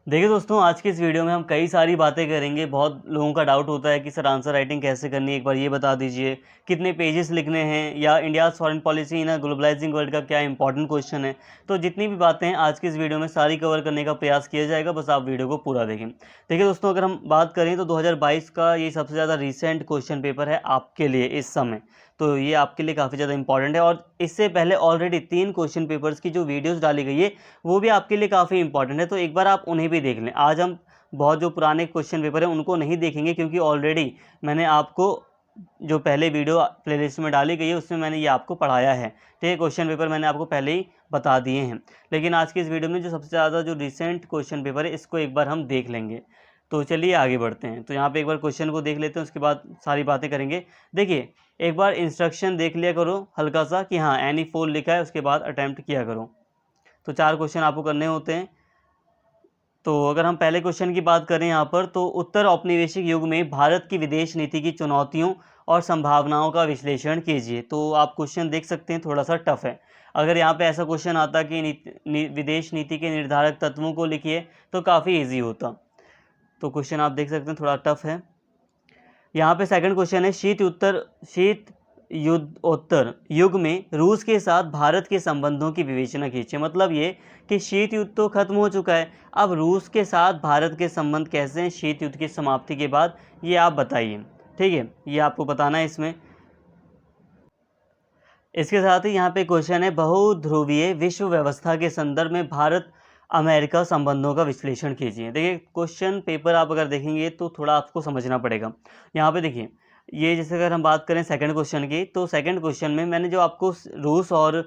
देखिए दोस्तों, आज की इस वीडियो में हम कई सारी बातें करेंगे। बहुत लोगों का डाउट होता है कि सर आंसर राइटिंग कैसे करनी है, एक बार ये बता दीजिए। कितने पेजेस लिखने हैं, या India's foreign policy in a globalising world का क्या इंपॉर्टेंट क्वेश्चन है। तो जितनी भी बातें हैं आज की इस वीडियो में सारी कवर करने का प्रयास किया जाएगा, बस आप वीडियो को पूरा देखें। देखिए दोस्तों, अगर हम बात करें तो 2022 का ये सबसे ज़्यादा रिसेंट क्वेश्चन पेपर है आपके लिए इस समय। तो ये आपके लिए काफ़ी ज़्यादा इंपॉर्टेंट है, और इससे पहले ऑलरेडी 3 क्वेश्चन पेपर्स की जो वीडियोज़ डाली गई है वो भी आपके लिए काफ़ी इंपॉर्टेंट है। तो एक बार आप उन्हें भी देख लें। आज हम बहुत जो पुराने क्वेश्चन पेपर हैं उनको नहीं देखेंगे, क्योंकि ऑलरेडी मैंने आपको जो पहले वीडियो प्लेलिस्ट में डाली गई है उसमें मैंने ये आपको पढ़ाया है। तो ये क्वेश्चन पेपर मैंने आपको पहले ही बता दिए हैं। लेकिन आज की इस वीडियो में जो सबसे ज़्यादा जो रिसेंट क्वेश्चन पेपर है इसको एक बार हम देख लेंगे। तो चलिए आगे बढ़ते हैं। तो यहाँ पे एक बार क्वेश्चन को देख लेते हैं, उसके बाद सारी बातें करेंगे। देखिए, एक बार इंस्ट्रक्शन देख लिया करो हल्का सा कि हाँ एनी फोर लिखा है, उसके बाद अटैम्प्ट किया करो। तो 4 क्वेश्चन आपको करने होते हैं। तो अगर हम पहले क्वेश्चन की बात करें यहाँ पर, तो उत्तर औपनिवेशिक युग में भारत की विदेश नीति की चुनौतियों और संभावनाओं का विश्लेषण कीजिए। तो आप क्वेश्चन देख सकते हैं, थोड़ा सा टफ है। अगर यहाँ पे ऐसा क्वेश्चन आता कि विदेश नीति के निर्धारक तत्वों को लिखिए तो काफ़ी इजी होता। तो क्वेश्चन आप देख सकते हैं थोड़ा टफ है। यहाँ पे सेकंड क्वेश्चन है, शीत युद्धोत्तर युग में रूस के साथ भारत के संबंधों की विवेचना कीजिए। मतलब ये कि शीत युद्ध तो खत्म हो चुका है, अब रूस के साथ भारत के संबंध कैसे हैं शीत युद्ध की समाप्ति के बाद, ये आप बताइए। ठीक है, ये आपको बताना है इसमें। इसके साथ ही यहाँ पे क्वेश्चन है, बहुध्रुवीय विश्व व्यवस्था के संदर्भ में भारत अमेरिका संबंधों का विश्लेषण कीजिए। देखिए, क्वेश्चन पेपर आप अगर देखेंगे तो थोड़ा आपको समझना पड़ेगा। यहाँ पे देखिए, ये जैसे अगर हम बात करें सेकंड क्वेश्चन की, तो सेकंड क्वेश्चन में मैंने जो आपको रूस और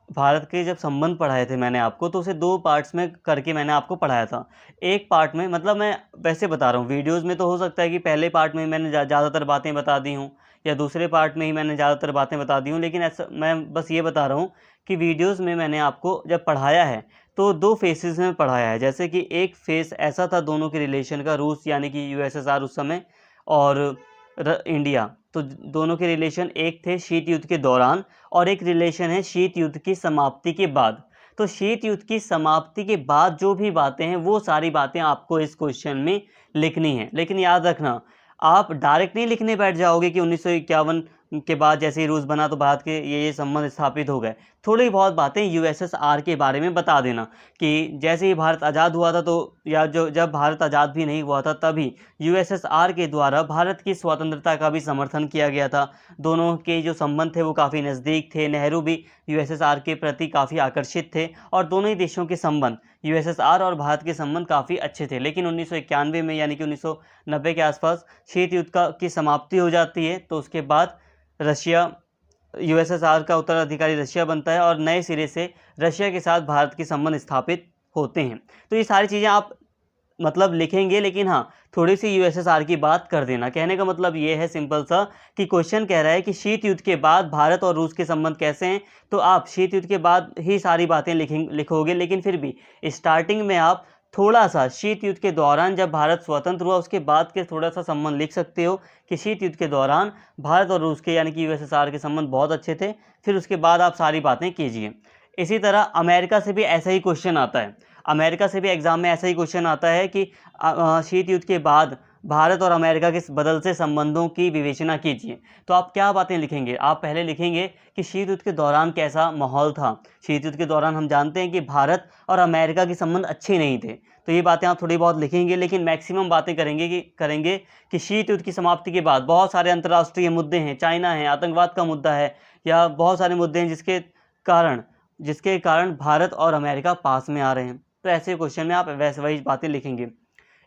भारत के जब संबंध पढ़ाए थे मैंने आपको, तो उसे 2 पार्ट्स में करके मैंने आपको पढ़ाया था। एक पार्ट में, मतलब मैं वैसे बता रहा हूँ, वीडियोज़ में तो हो सकता है कि पहले पार्ट में मैंने ज़्यादातर बातें बता दी हूँ, या दूसरे पार्ट में ही मैंने ज़्यादातर बातें बता दी हूँ। लेकिन ऐसा मैं बस ये बता रहा हूँ कि वीडियोज़ में मैंने आपको जब पढ़ाया है तो 2 फेसेस में पढ़ाया है। जैसे कि एक फेस ऐसा था दोनों के रिलेशन का, रूस यानी कि यूएसएसआर उस समय, और इंडिया। तो दोनों के रिलेशन एक थे शीत युद्ध के दौरान, और एक रिलेशन है शीत युद्ध की समाप्ति के बाद। तो शीत युद्ध की समाप्ति के बाद जो भी बातें हैं वो सारी बातें आपको इस क्वेश्चन में लिखनी है। लेकिन याद रखना, आप डायरेक्ट नहीं लिखने बैठ जाओगे कि 1951 के बाद जैसे ही रूस बना तो भारत के ये संबंध स्थापित हो गए। थोड़ी बहुत बातें यूएसएसआर के बारे में बता देना कि जैसे ही भारत आज़ाद हुआ था, तो या जो जब भारत आज़ाद भी नहीं हुआ था तभी यूएसएसआर के द्वारा भारत की स्वतंत्रता का भी समर्थन किया गया था। दोनों के जो संबंध थे वो काफ़ी नज़दीक थे। नेहरू भी यूएसएसआर के प्रति काफ़ी आकर्षित थे, और दोनों ही देशों के संबंध, यूएसएसआर और भारत के संबंध काफ़ी अच्छे थे। लेकिन 1991 में, यानी कि 1990 के आसपास शीत युद्ध की समाप्ति हो जाती है। तो उसके बाद रशिया, यूएसएसआर का उत्तराधिकारी रशिया बनता है, और नए सिरे से रशिया के साथ भारत के संबंध स्थापित होते हैं। तो ये सारी चीज़ें आप मतलब लिखेंगे, लेकिन हाँ थोड़ी सी यूएसएसआर की बात कर देना। कहने का मतलब ये है सिंपल सा, कि क्वेश्चन कह रहा है कि शीत युद्ध के बाद भारत और रूस के संबंध कैसे हैं, तो आप शीत युद्ध के बाद ही सारी बातें लिखोगे। लेकिन फिर भी स्टार्टिंग में आप थोड़ा सा शीत युद्ध के दौरान जब भारत स्वतंत्र हुआ उसके बाद के थोड़ा सा संबंध लिख सकते हो, कि शीत युद्ध के दौरान भारत और रूस के यानी कि यूएसएसआर के संबंध बहुत अच्छे थे। फिर उसके बाद आप सारी बातें कीजिए। इसी तरह अमेरिका से भी ऐसा ही क्वेश्चन आता है। अमेरिका से भी एग्ज़ाम में ऐसा ही क्वेश्चन आता है कि शीत युद्ध के बाद भारत और अमेरिका के बदलते संबंधों की विवेचना कीजिए। तो आप क्या बातें लिखेंगे? आप पहले लिखेंगे कि शीत युद्ध के दौरान कैसा माहौल था। शीत युद्ध के दौरान हम जानते हैं कि भारत और अमेरिका के संबंध अच्छे नहीं थे। तो ये बातें आप थोड़ी बहुत लिखेंगे, लेकिन मैक्सिमम बातें करेंगे कि शीत युद्ध की समाप्ति के बाद बहुत सारे अंतर्राष्ट्रीय मुद्दे हैं, चाइना है, आतंकवाद का मुद्दा है, या बहुत सारे मुद्दे हैं जिसके कारण भारत और अमेरिका पास में आ रहे हैं। तो ऐसे क्वेश्चन में आप वैसे वही बातें लिखेंगे।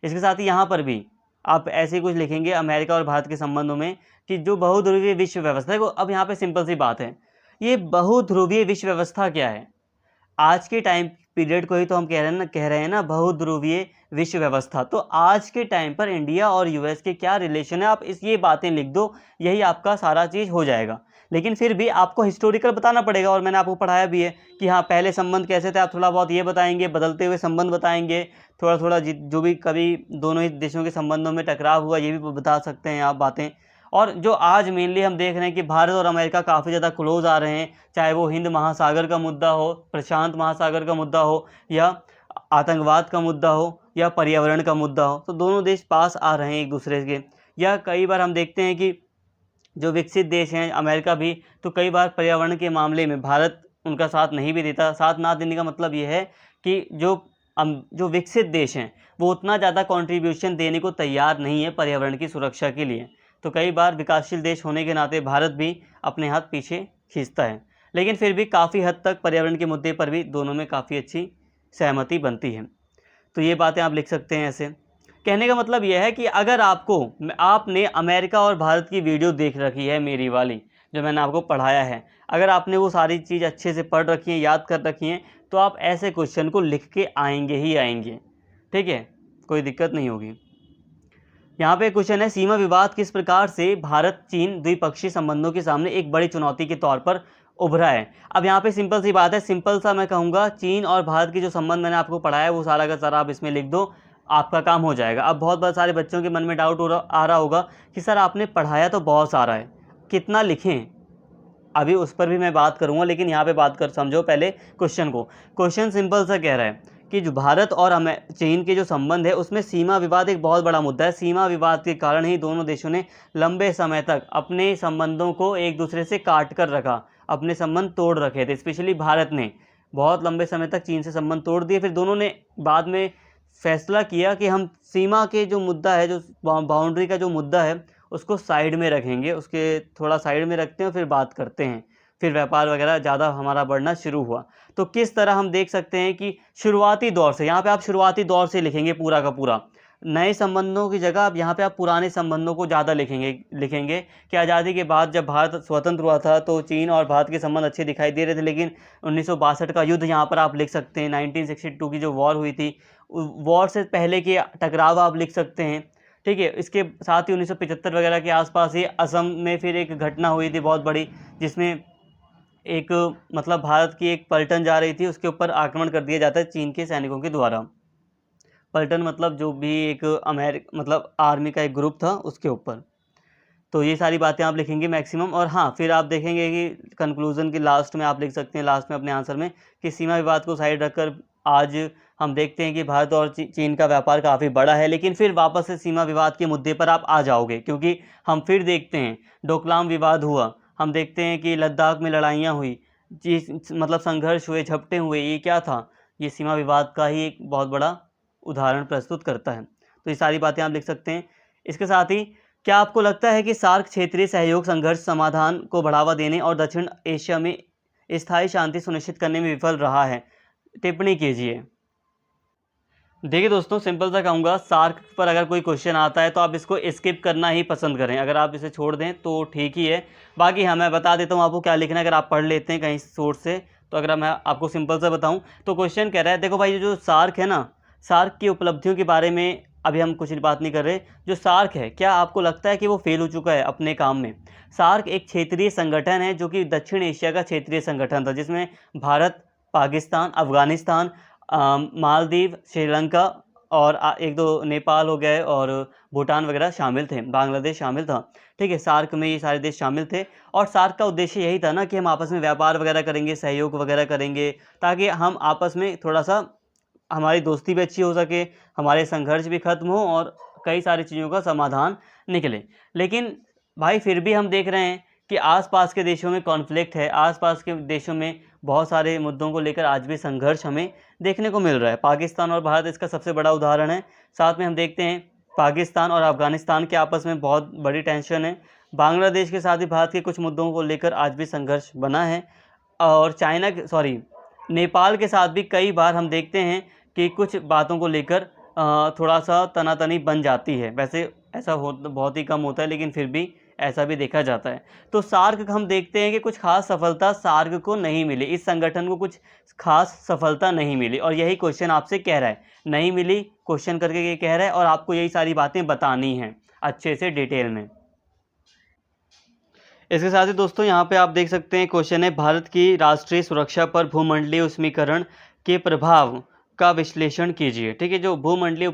इसके साथ ही यहाँ पर भी आप ऐसे ही कुछ लिखेंगे अमेरिका और भारत के संबंधों में, कि जो बहुध्रुवीय विश्व व्यवस्था है वो, अब यहाँ पे सिंपल सी बात है, ये बहुध्रुवीय विश्व व्यवस्था क्या है? आज के टाइम पीरियड को ही तो हम कह रहे हैं ना बहुध्रुवीय विश्व व्यवस्था। तो आज के टाइम पर इंडिया और यूएस के क्या रिलेशन है, आप ये बातें लिख दो, यही आपका सारा चीज़ हो जाएगा। लेकिन फिर भी आपको हिस्टोरिकल बताना पड़ेगा, और मैंने आपको पढ़ाया भी है कि हाँ पहले संबंध कैसे थे, आप थोड़ा बहुत ये बताएंगे, बदलते हुए संबंध बताएंगे, थोड़ा थोड़ा जो भी कभी दोनों ही देशों के संबंधों में टकराव हुआ ये भी बता सकते हैं आप बातें। और जो आज मेनली हम देख रहे हैं कि भारत और अमेरिका काफ़ी ज़्यादा क्लोज आ रहे हैं, चाहे वो हिंद महासागर का मुद्दा हो, प्रशांत महासागर का मुद्दा हो, या आतंकवाद का मुद्दा हो, या पर्यावरण का मुद्दा हो, तो दोनों देश पास आ रहे हैं एक दूसरे के। या कई बार हम देखते हैं कि जो विकसित देश हैं, अमेरिका भी, तो कई बार पर्यावरण के मामले में भारत उनका साथ नहीं भी देता। साथ ना देने का मतलब ये है कि जो विकसित देश हैं वो उतना ज़्यादा कंट्रीब्यूशन देने को तैयार नहीं है पर्यावरण की सुरक्षा के लिए। तो कई बार विकासशील देश होने के नाते भारत भी अपने हाथ पीछे खींचता है, लेकिन फिर भी काफ़ी हद तक पर्यावरण के मुद्दे पर भी दोनों में काफ़ी अच्छी सहमति बनती है। तो ये बातें आप लिख सकते हैं ऐसे। कहने का मतलब यह है कि अगर आपने अमेरिका और भारत की वीडियो देख रखी है, मेरी वाली जो मैंने आपको पढ़ाया है, अगर आपने वो सारी चीज़ अच्छे से पढ़ रखी है, याद कर रखी हैं, तो आप ऐसे क्वेश्चन को लिख के आएंगे ही आएंगे। ठीक है, कोई दिक्कत नहीं होगी। यहाँ पे क्वेश्चन है, सीमा विवाद किस प्रकार से भारत चीन द्विपक्षीय संबंधों के सामने एक बड़ी चुनौती के तौर पर उभरा है। अब यहाँ पे सिंपल सी बात है, सिंपल सा मैं कहूँगा, चीन और भारत की जो संबंध मैंने आपको पढ़ाया है वो सारा का सारा आप इसमें लिख दो, आपका काम हो जाएगा। अब बहुत सारे बच्चों के मन में डाउट आ रहा होगा कि सर आपने पढ़ाया तो बहुत सारा है, कितना लिखें। अभी उस पर भी मैं बात करूँगा, लेकिन यहाँ पे बात कर समझो पहले क्वेश्चन को। क्वेश्चन सिंपल सा कह रहा है कि जो भारत और चीन के जो संबंध है उसमें सीमा विवाद एक बहुत बड़ा मुद्दा है। सीमा विवाद के कारण ही दोनों देशों ने लंबे समय तक अपने संबंधों को एक दूसरे से काट कर रखा, अपने संबंध तोड़ रखे थे। स्पेशली भारत ने बहुत लंबे समय तक चीन से संबंध तोड़ दिए। फिर दोनों ने बाद में फैसला किया कि हम सीमा के जो मुद्दा है, जो बाउंड्री का जो मुद्दा है, उसको साइड में रखेंगे, उसके थोड़ा साइड में रखते हैं, फिर बात करते हैं। फिर व्यापार वगैरह ज़्यादा हमारा बढ़ना शुरू हुआ। तो किस तरह हम देख सकते हैं कि शुरुआती दौर से, यहाँ पे आप शुरुआती दौर से लिखेंगे पूरा का पूरा, नए संबंधों की जगह अब यहाँ पे आप पुराने संबंधों को ज़्यादा लिखेंगे कि आज़ादी के बाद जब भारत स्वतंत्र हुआ था तो चीन और भारत के संबंध अच्छे दिखाई दे रहे थे, लेकिन 1962 का युद्ध यहाँ पर आप लिख सकते हैं। 1962 की जो वॉर हुई थी, वॉर से पहले के टकराव आप लिख सकते हैं। ठीक है, इसके साथ ही 1975 वगैरह के आसपास ही असम में फिर एक घटना हुई थी बहुत बड़ी, जिसमें एक मतलब भारत की एक पलटन जा रही थी, उसके ऊपर आक्रमण कर दिया जाता है चीन के सैनिकों के द्वारा। पलटन मतलब जो भी एक मतलब आर्मी का एक ग्रुप था उसके ऊपर। तो ये सारी बातें आप लिखेंगे मैक्सिमम। और हाँ, फिर आप देखेंगे कि कंक्लूजन की लास्ट में आप लिख सकते हैं, लास्ट में अपने आंसर में, कि सीमा विवाद को साइड रखकर आज हम देखते हैं कि भारत और चीन का व्यापार काफ़ी बड़ा है। लेकिन फिर वापस से सीमा विवाद के मुद्दे पर आप आ जाओगे, क्योंकि हम फिर देखते हैं डोकलाम विवाद हुआ, हम देखते हैं कि लद्दाख में लड़ाइयाँ हुई, मतलब संघर्ष हुए, झपटे हुए। ये क्या था? ये सीमा विवाद का ही एक बहुत बड़ा उदाहरण प्रस्तुत करता है। तो ये सारी बातें आप लिख सकते हैं। इसके साथ ही, क्या आपको लगता है कि सार्क क्षेत्रीय सहयोग संघर्ष समाधान को बढ़ावा देने और दक्षिण एशिया में स्थायी शांति सुनिश्चित करने में विफल रहा है? टिप्पणी कीजिए। देखिए दोस्तों, सिंपल सा कहूँगा, सार्क पर अगर कोई क्वेश्चन आता है तो आप इसको स्किप करना ही पसंद करें। अगर आप इसे छोड़ दें तो ठीक ही है। बाकी हाँ, मैं बता देता हूँ आपको क्या लिखना है, अगर आप पढ़ लेते हैं कहीं सोर्स से। तो अगर मैं आपको सिंपल सा बताऊँ तो क्वेश्चन कह रहा है, देखो भाई, जो सार्क है ना, सार्क की उपलब्धियों के बारे में अभी हम कुछ बात नहीं कर रहे। जो सार्क है, क्या आपको लगता है कि वो फेल हो चुका है अपने काम में? सार्क एक क्षेत्रीय संगठन है जो कि दक्षिण एशिया का क्षेत्रीय संगठन था, जिसमें भारत, पाकिस्तान, अफगानिस्तान, मालदीव, श्रीलंका और एक दो नेपाल हो गए और भूटान वगैरह शामिल थे, बांग्लादेश शामिल था। ठीक है, सार्क में ये सारे देश शामिल थे। और सार्क का उद्देश्य यही था ना कि हम आपस में व्यापार वगैरह करेंगे, सहयोग वगैरह करेंगे, ताकि हम आपस में थोड़ा सा, हमारी दोस्ती भी अच्छी हो सके, हमारे संघर्ष भी खत्म हो और कई सारी चीज़ों का समाधान निकले। लेकिन भाई फिर भी हम देख रहे हैं कि आसपास के देशों में कॉन्फ्लिक्ट है, आसपास के देशों में बहुत सारे मुद्दों को लेकर आज भी संघर्ष हमें देखने को मिल रहा है। पाकिस्तान और भारत इसका सबसे बड़ा उदाहरण है। साथ में हम देखते हैं पाकिस्तान और अफगानिस्तान के आपस में बहुत बड़ी टेंशन है। बांग्लादेश के साथ भी भारत के कुछ मुद्दों को लेकर आज भी संघर्ष बना है। और नेपाल के साथ भी कई बार हम देखते हैं कि कुछ बातों को लेकर थोड़ा सा तनातनी बन जाती है। वैसे ऐसा बहुत ही कम होता है, लेकिन फिर भी ऐसा भी देखा जाता है। तो सार्क हम देखते हैं कि कुछ खास सफलता सार्क को नहीं मिली, इस संगठन को कुछ खास सफलता नहीं मिली, और यही क्वेश्चन आपसे कह रहा है। नहीं मिली क्वेश्चन करके ये कह रहा है, और आपको यही सारी बातें बतानी हैं अच्छे से डिटेल में। इसके साथ ही दोस्तों, यहाँ पे आप देख सकते हैं क्वेश्चन है, भारत की राष्ट्रीय सुरक्षा पर भूमंडलीय उष्मीकरण के प्रभाव का विश्लेषण कीजिए। ठीक है, जो भूमंडलीय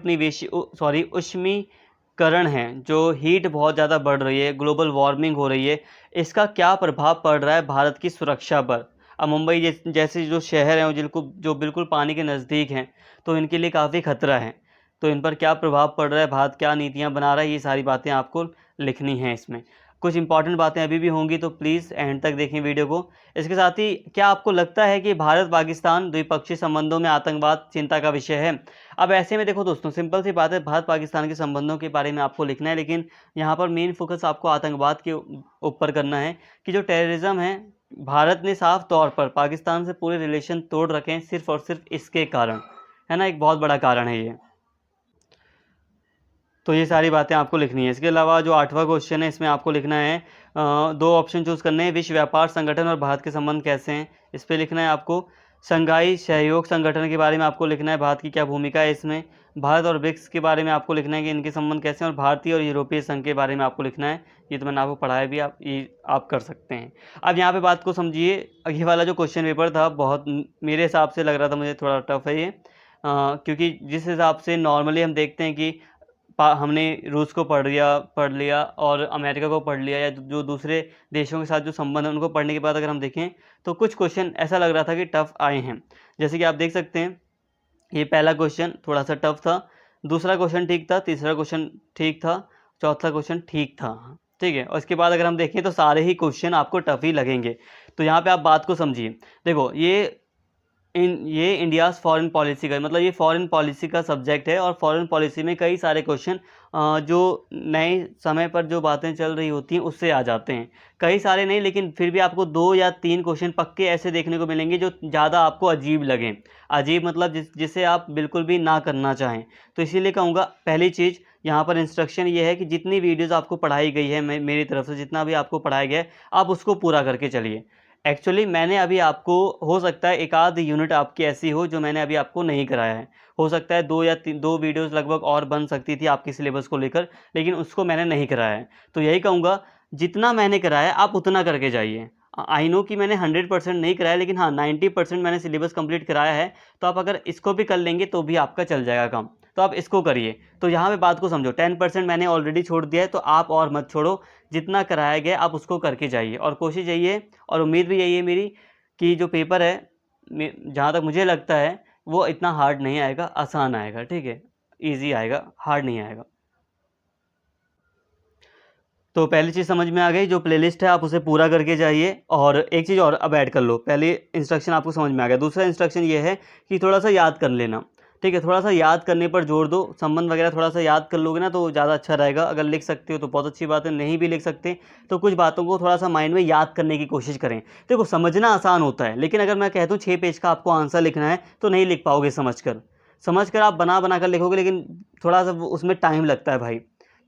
उष्मीकरण है, जो हीट बहुत ज़्यादा बढ़ रही है, ग्लोबल वार्मिंग हो रही है, इसका क्या प्रभाव पड़ रहा है भारत की सुरक्षा पर? अब मुंबई जैसे जो शहर हैं, जो बिल्कुल पानी के नज़दीक हैं, तो इनके लिए काफ़ी खतरा है। तो इन पर क्या प्रभाव पड़ रहा है, भारत क्या नीतियाँ बना रहा है, ये सारी बातें आपको लिखनी हैं इसमें। कुछ इंपॉर्टेंट बातें अभी भी होंगी, तो प्लीज़ एंड तक देखें वीडियो को। इसके साथ ही क्या आपको लगता है कि भारत पाकिस्तान द्विपक्षीय संबंधों में आतंकवाद चिंता का विषय है? अब ऐसे में देखो दोस्तों, सिंपल सी बात है, भारत पाकिस्तान के संबंधों के बारे में आपको लिखना है, लेकिन यहाँ पर मेन फोकस आपको आतंकवाद के ऊपर करना है कि जो टेररिज्म है, भारत ने साफ तौर पर पाकिस्तान से पूरे रिलेशन तोड़ रखे हैं सिर्फ और सिर्फ इसके कारण, है ना, एक बहुत बड़ा कारण है ये। तो ये सारी बातें आपको लिखनी है। इसके अलावा जो 8वां क्वेश्चन है, इसमें आपको लिखना है 2 ऑप्शन चूज़ करने हैं, विश्व व्यापार संगठन और भारत के संबंध कैसे हैं, इस पे लिखना है आपको। शंघाई सहयोग संगठन के बारे में आपको लिखना है, भारत की क्या भूमिका है इसमें। भारत और ब्रिक्स के बारे में आपको लिखना है कि इनके संबंध कैसे हैं, और भारतीय और यूरोपीय संघ के बारे में आपको लिखना है। ये तो मैंने आपको पढ़ाया भी, आप कर सकते हैं। अब यहाँ पे बात को समझिए, ये वाला जो क्वेश्चन पेपर था बहुत मेरे हिसाब से लग रहा था मुझे थोड़ा टफ है ये, क्योंकि जिस हिसाब से नॉर्मली हम देखते हैं कि हमने रूस को पढ़ लिया और अमेरिका को पढ़ लिया, या जो दूसरे देशों के साथ जो संबंध है उनको पढ़ने के बाद अगर हम देखें तो कुछ क्वेश्चन ऐसा लग रहा था कि टफ आए हैं। जैसे कि आप देख सकते हैं, ये पहला क्वेश्चन थोड़ा सा टफ था, दूसरा क्वेश्चन ठीक था, तीसरा क्वेश्चन ठीक था, चौथा क्वेश्चन ठीक था, ठीक है। और इसके बाद अगर हम देखें तो सारे ही क्वेश्चन आपको टफ ही लगेंगे। तो यहाँ पे आप बात को समझिए, देखो ये इंडियाज़ फॉरेन पॉलिसी का, मतलब ये फॉरेन पॉलिसी का सब्जेक्ट है, और फॉरेन पॉलिसी में कई सारे क्वेश्चन जो नए समय पर जो बातें चल रही होती हैं उससे आ जाते हैं। कई सारे नहीं, लेकिन फिर भी आपको 2 या 3 क्वेश्चन पक्के ऐसे देखने को मिलेंगे जो ज़्यादा आपको अजीब लगें। अजीब मतलब जिसे आप बिल्कुल भी ना करना चाहें। तो इसीलिए कहूँगा, पहली चीज़ यहाँ पर इंस्ट्रक्शन ये है कि जितनी वीडियोज़ आपको पढ़ाई गई है, मेरी तरफ से जितना भी आपको पढ़ाया गया है, आप उसको पूरा करके चलिए। एक्चुअली मैंने अभी आपको, हो सकता है एक आध यूनिट आपकी ऐसी हो जो मैंने अभी आपको नहीं कराया है, हो सकता है 2 वीडियोज़ लगभग और बन सकती थी आपकी सिलेबस को लेकर, लेकिन उसको मैंने नहीं कराया है। तो यही कहूँगा, जितना मैंने कराया आप उतना करके जाइए। आई नो कि मैंने 100% नहीं कराया, लेकिन हाँ 90% मैंने सिलेबस कंप्लीट कराया है। तो आप अगर इसको भी कर लेंगे तो भी आपका चल जाएगा काम, तो आप इसको करिए। तो यहाँ पे बात को समझो, 10% मैंने ऑलरेडी छोड़ दिया है, तो आप और मत छोड़ो, जितना कराया गया आप उसको करके जाइए। और कोशिश यही है और उम्मीद भी यही है मेरी कि जो पेपर है, जहाँ तक मुझे लगता है वो इतना हार्ड नहीं आएगा, आसान आएगा, ठीक है, ईजी आएगा, हार्ड नहीं आएगा। तो पहली चीज़ समझ में आ गई, जो प्लेलिस्ट है आप उसे पूरा करके जाइए। और एक चीज़ और अब ऐड कर लो, पहले इंस्ट्रक्शन आपको समझ में आ गया, दूसरा इंस्ट्रक्शन ये है कि थोड़ा सा याद कर लेना, ठीक है, थोड़ा सा याद करने पर जोर दो। संबंध वगैरह थोड़ा सा याद कर लोगे ना तो ज़्यादा अच्छा रहेगा। अगर लिख सकते हो तो बहुत अच्छी बात है, नहीं भी लिख सकते तो कुछ बातों को थोड़ा सा माइंड में याद करने की कोशिश करें। देखो, समझना आसान होता है, लेकिन अगर मैं कह दूँ 6 पेज का आपको आंसर लिखना है तो नहीं लिख पाओगे। समझ कर आप बना कर लिखोगे, लेकिन थोड़ा सा उसमें टाइम लगता है भाई,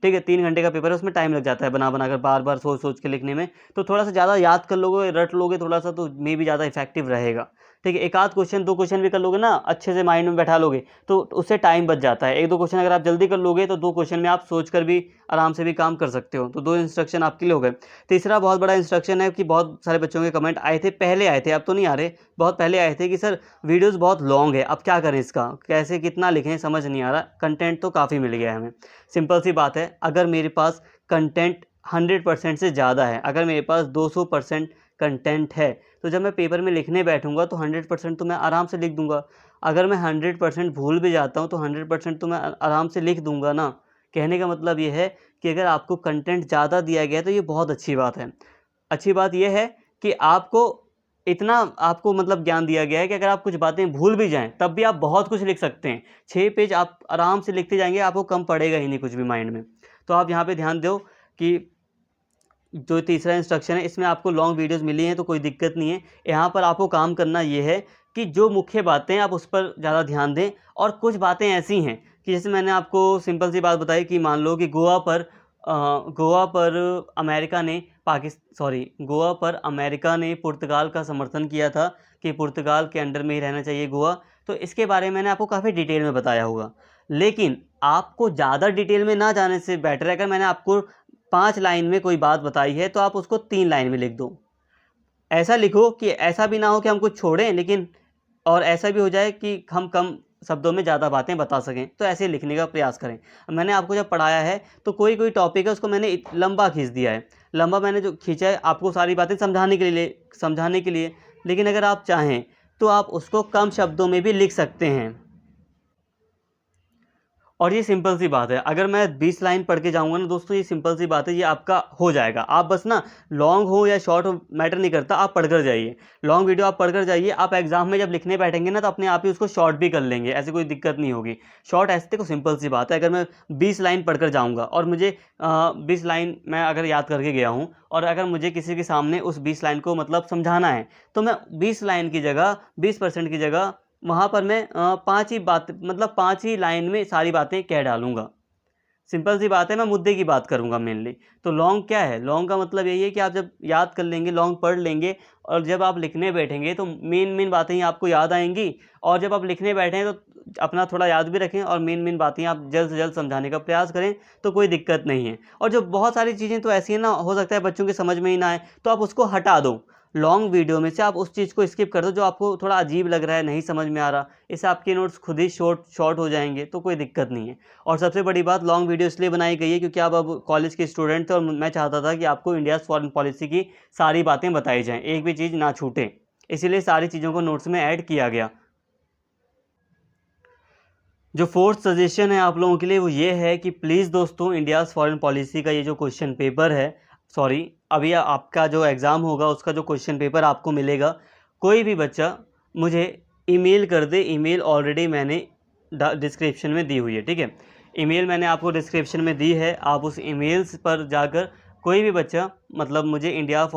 ठीक है। 3 घंटे का पेपर है, उसमें टाइम लग जाता है बना कर बार बार सोच के लिखने में। तो थोड़ा सा ज़्यादा याद कर लोगे, रट लोगे थोड़ा सा, तो मे भी ज़्यादा इफेक्टिव रहेगा, ठीक है। एक आध क्वेश्चन 2 क्वेश्चन भी कर लोगे ना, अच्छे से माइंड में बैठा लोगे तो उससे टाइम बच जाता है। 1-2 क्वेश्चन अगर आप जल्दी कर लोगे तो 2 क्वेश्चन में आप सोच कर भी आराम से भी काम कर सकते हो। तो 2 इंस्ट्रक्शन आपके लिए हो गए। तीसरा बहुत बड़ा इंस्ट्रक्शन है कि बहुत सारे बच्चों के कमेंट आए थे, पहले आए थे, अब तो नहीं आ रहे, बहुत पहले आए थे कि सर वीडियोज़ बहुत लॉन्ग है, अब क्या करें, इसका कैसे कितना लिखें, समझ नहीं आ रहा, कंटेंट तो काफ़ी मिल गया है हमें। सिंपल सी बात है, अगर मेरे पास कंटेंट 100% से ज़्यादा है, अगर मेरे पास 200% कंटेंट है, तो जब मैं पेपर में लिखने बैठूंगा तो 100% तो मैं आराम से लिख दूंगा। अगर मैं 100% भूल भी जाता हूँ तो 100% तो मैं आराम से लिख दूंगा ना। कहने का मतलब ये है कि अगर आपको कंटेंट ज़्यादा दिया गया है तो ये बहुत अच्छी बात है। अच्छी बात यह है कि आपको मतलब ज्ञान दिया गया है कि अगर आप कुछ बातें भूल भी जाएं तब भी आप बहुत कुछ लिख सकते हैं। 6 पेज आप आराम से लिखते जाएंगे, आपको कम पड़ेगा ही नहीं कुछ भी माइंड में। तो आप यहाँ पे ध्यान दो कि जो तीसरा इंस्ट्रक्शन है इसमें आपको लॉन्ग वीडियोस मिली हैं तो कोई दिक्कत नहीं है। यहाँ पर आपको काम करना ये है कि जो मुख्य बातें हैं आप उस पर ज़्यादा ध्यान दें। और कुछ बातें ऐसी हैं कि जैसे मैंने आपको सिंपल सी बात बताई कि मान लो कि गोवा पर अमेरिका ने पुर्तगाल का समर्थन किया था कि पुर्तगाल के अंडर में ही रहना चाहिए गोवा। तो इसके बारे में मैंने आपको काफ़ी डिटेल में बताया होगा, लेकिन आपको ज़्यादा डिटेल में ना जाने से बेटर है, अगर मैंने आपको 5 लाइन में कोई बात बताई है तो आप उसको 3 लाइन में लिख दो। ऐसा लिखो कि ऐसा भी ना हो कि हम कुछ छोड़ें, लेकिन और ऐसा भी हो जाए कि हम कम शब्दों में ज़्यादा बातें बता सकें, तो ऐसे लिखने का प्रयास करें। मैंने आपको जब पढ़ाया है तो कोई टॉपिक है उसको मैंने लंबा खींच दिया है, लंबा मैंने जो खींचा है आपको सारी बातें समझाने के लिए, लेकिन अगर आप चाहें तो आप उसको कम शब्दों में भी लिख सकते हैं। और ये सिंपल सी बात है, अगर मैं 20 लाइन पढ़ के जाऊँगा ना दोस्तों, ये सिंपल सी बात है, ये आपका हो जाएगा। आप बस ना लॉन्ग हो या शॉर्ट हो मैटर नहीं करता, आप पढ़कर जाइए। लॉन्ग वीडियो आप पढ़कर जाइए, आप एग्जाम में जब लिखने बैठेंगे ना तो अपने आप ही उसको शॉर्ट भी कर लेंगे, ऐसे कोई दिक्कत नहीं होगी। शॉर्ट ऐसे देखो सिंपल सी बात है, अगर मैं 20 लाइन पढ़कर जाऊँगा और मुझे 20 लाइन मैं अगर याद करके गया हूँ और अगर मुझे किसी के सामने उस 20 लाइन को मतलब समझाना है, तो मैं 20 लाइन की जगह 20% की जगह वहाँ पर मैं 5 ही बात मतलब 5 ही लाइन में सारी बातें कह डालूँगा। सिंपल सी बात है, मैं मुद्दे की बात करूँगा मेनली। तो लॉन्ग क्या है? लॉन्ग का मतलब यही है कि आप जब याद कर लेंगे, लॉन्ग पढ़ लेंगे और जब आप लिखने बैठेंगे तो मेन बातें ही आपको याद आएँगी, और जब आप लिखने बैठें तो अपना थोड़ा याद भी रखें और मेन बातें आप जल्द से जल्द समझाने का प्रयास करें, तो कोई दिक्कत नहीं है। और जो बहुत सारी चीज़ें तो ऐसी हैं ना, हो सकता है बच्चों की समझ में ही ना आए, तो आप उसको हटा दो। लॉन्ग वीडियो में से आप उस चीज़ को स्किप कर दो जो आपको थोड़ा अजीब लग रहा है, नहीं समझ में आ रहा। इससे आपके नोट्स खुद ही शॉर्ट हो जाएँगे, तो कोई दिक्कत नहीं है। और सबसे बड़ी बात, लॉन्ग वीडियो इसलिए बनाई गई है क्योंकि आप अब कॉलेज के स्टूडेंट थे और मैं चाहता था कि आपको इंडियाज़ फॉरेन पॉलिसी की सारी बातें बताई जाएँ, एक भी चीज़ ना छूटे। इसीलिए सारी चीज़ों को नोट्स में ऐड किया गया। जो फोर्थ सजेशन है आप लोगों के लिए वो ये है कि प्लीज़ दोस्तों, इंडियाज़ फॉरेन पॉलिसी का ये जो क्वेश्चन पेपर है, सॉरी, अभी आपका जो एग्ज़ाम होगा उसका जो क्वेश्चन पेपर आपको मिलेगा, कोई भी बच्चा मुझे ईमेल कर दे। ईमेल ऑलरेडी मैंने डिस्क्रिप्शन में दी हुई है, ठीक है? ईमेल मैंने आपको डिस्क्रिप्शन में दी है, आप उस ईमेल्स पर जाकर कोई भी बच्चा मतलब मुझे इंडियाज़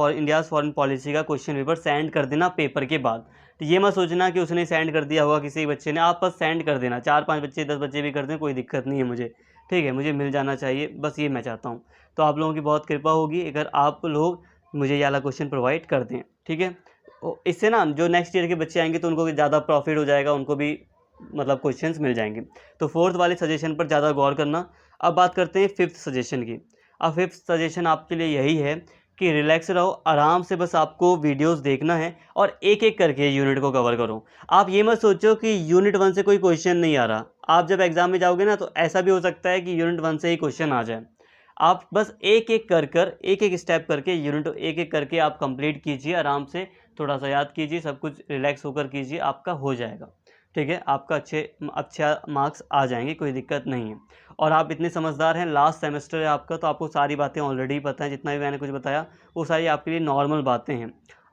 फॉरेन पॉलिसी का क्वेश्चन पेपर सेंड कर देना पेपर के बाद। तो ये मत सोचना कि उसने सेंड कर दिया होगा किसी बच्चे ने, आप बस सेंड कर देना। 4-5 बच्चे 10 बच्चे भी कर दें, कोई दिक्कत नहीं है मुझे, ठीक है? मुझे मिल जाना चाहिए, बस ये मैं चाहता हूँ। तो आप लोगों की बहुत कृपा होगी अगर आप लोग मुझे ये वाला क्वेश्चन प्रोवाइड कर दें, ठीक है? इससे ना जो नेक्स्ट ईयर के बच्चे आएंगे तो उनको भी ज़्यादा प्रॉफिट हो जाएगा, उनको भी मतलब क्वेश्चंस मिल जाएंगे। तो फोर्थ वाले सजेशन पर ज़्यादा गौर करना। अब बात करते हैं फिफ्थ सजेशन की। अब फिफ्थ सजेशन आपके लिए यही है कि रिलैक्स रहो, आराम से बस आपको वीडियोस देखना है और एक-एक करके यूनिट को कवर करो। आप ये मत सोचो कि यूनिट 1 से कोई क्वेश्चन नहीं आ रहा। आप जब एग्ज़ाम में जाओगे ना तो ऐसा भी हो सकता है कि यूनिट 1 से ही क्वेश्चन आ जाए। आप बस एक-एक स्टेप करके यूनिट एक-एक करके आप कंप्लीट कीजिए आराम से, थोड़ा-सा याद कीजिए, सब कुछ रिलैक्स होकर कीजिए, आपका हो जाएगा। ठीक है? आपका अच्छा मार्क्स आ जाएँगे, कोई दिक्कत नहीं है। और आप इतने समझदार हैं, लास्ट सेमेस्टर है आपका, तो आपको सारी बातें ऑलरेडी पता हैं, जितना भी मैंने कुछ बताया, वो सारी आपके लिए नॉर्मल बातें हैं।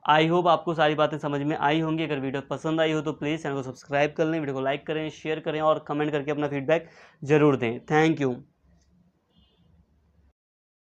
आई होप आपको सारी बातें समझ में आई होंगी। अगर वीडियो पसंद आई हो तो प्लीज़ चैनल को सब्सक्राइब कर लें, वीडियो को लाइक करें, शेयर करें और कमेंट करके अपना फीडबैक ज़रूर दें। Thank you.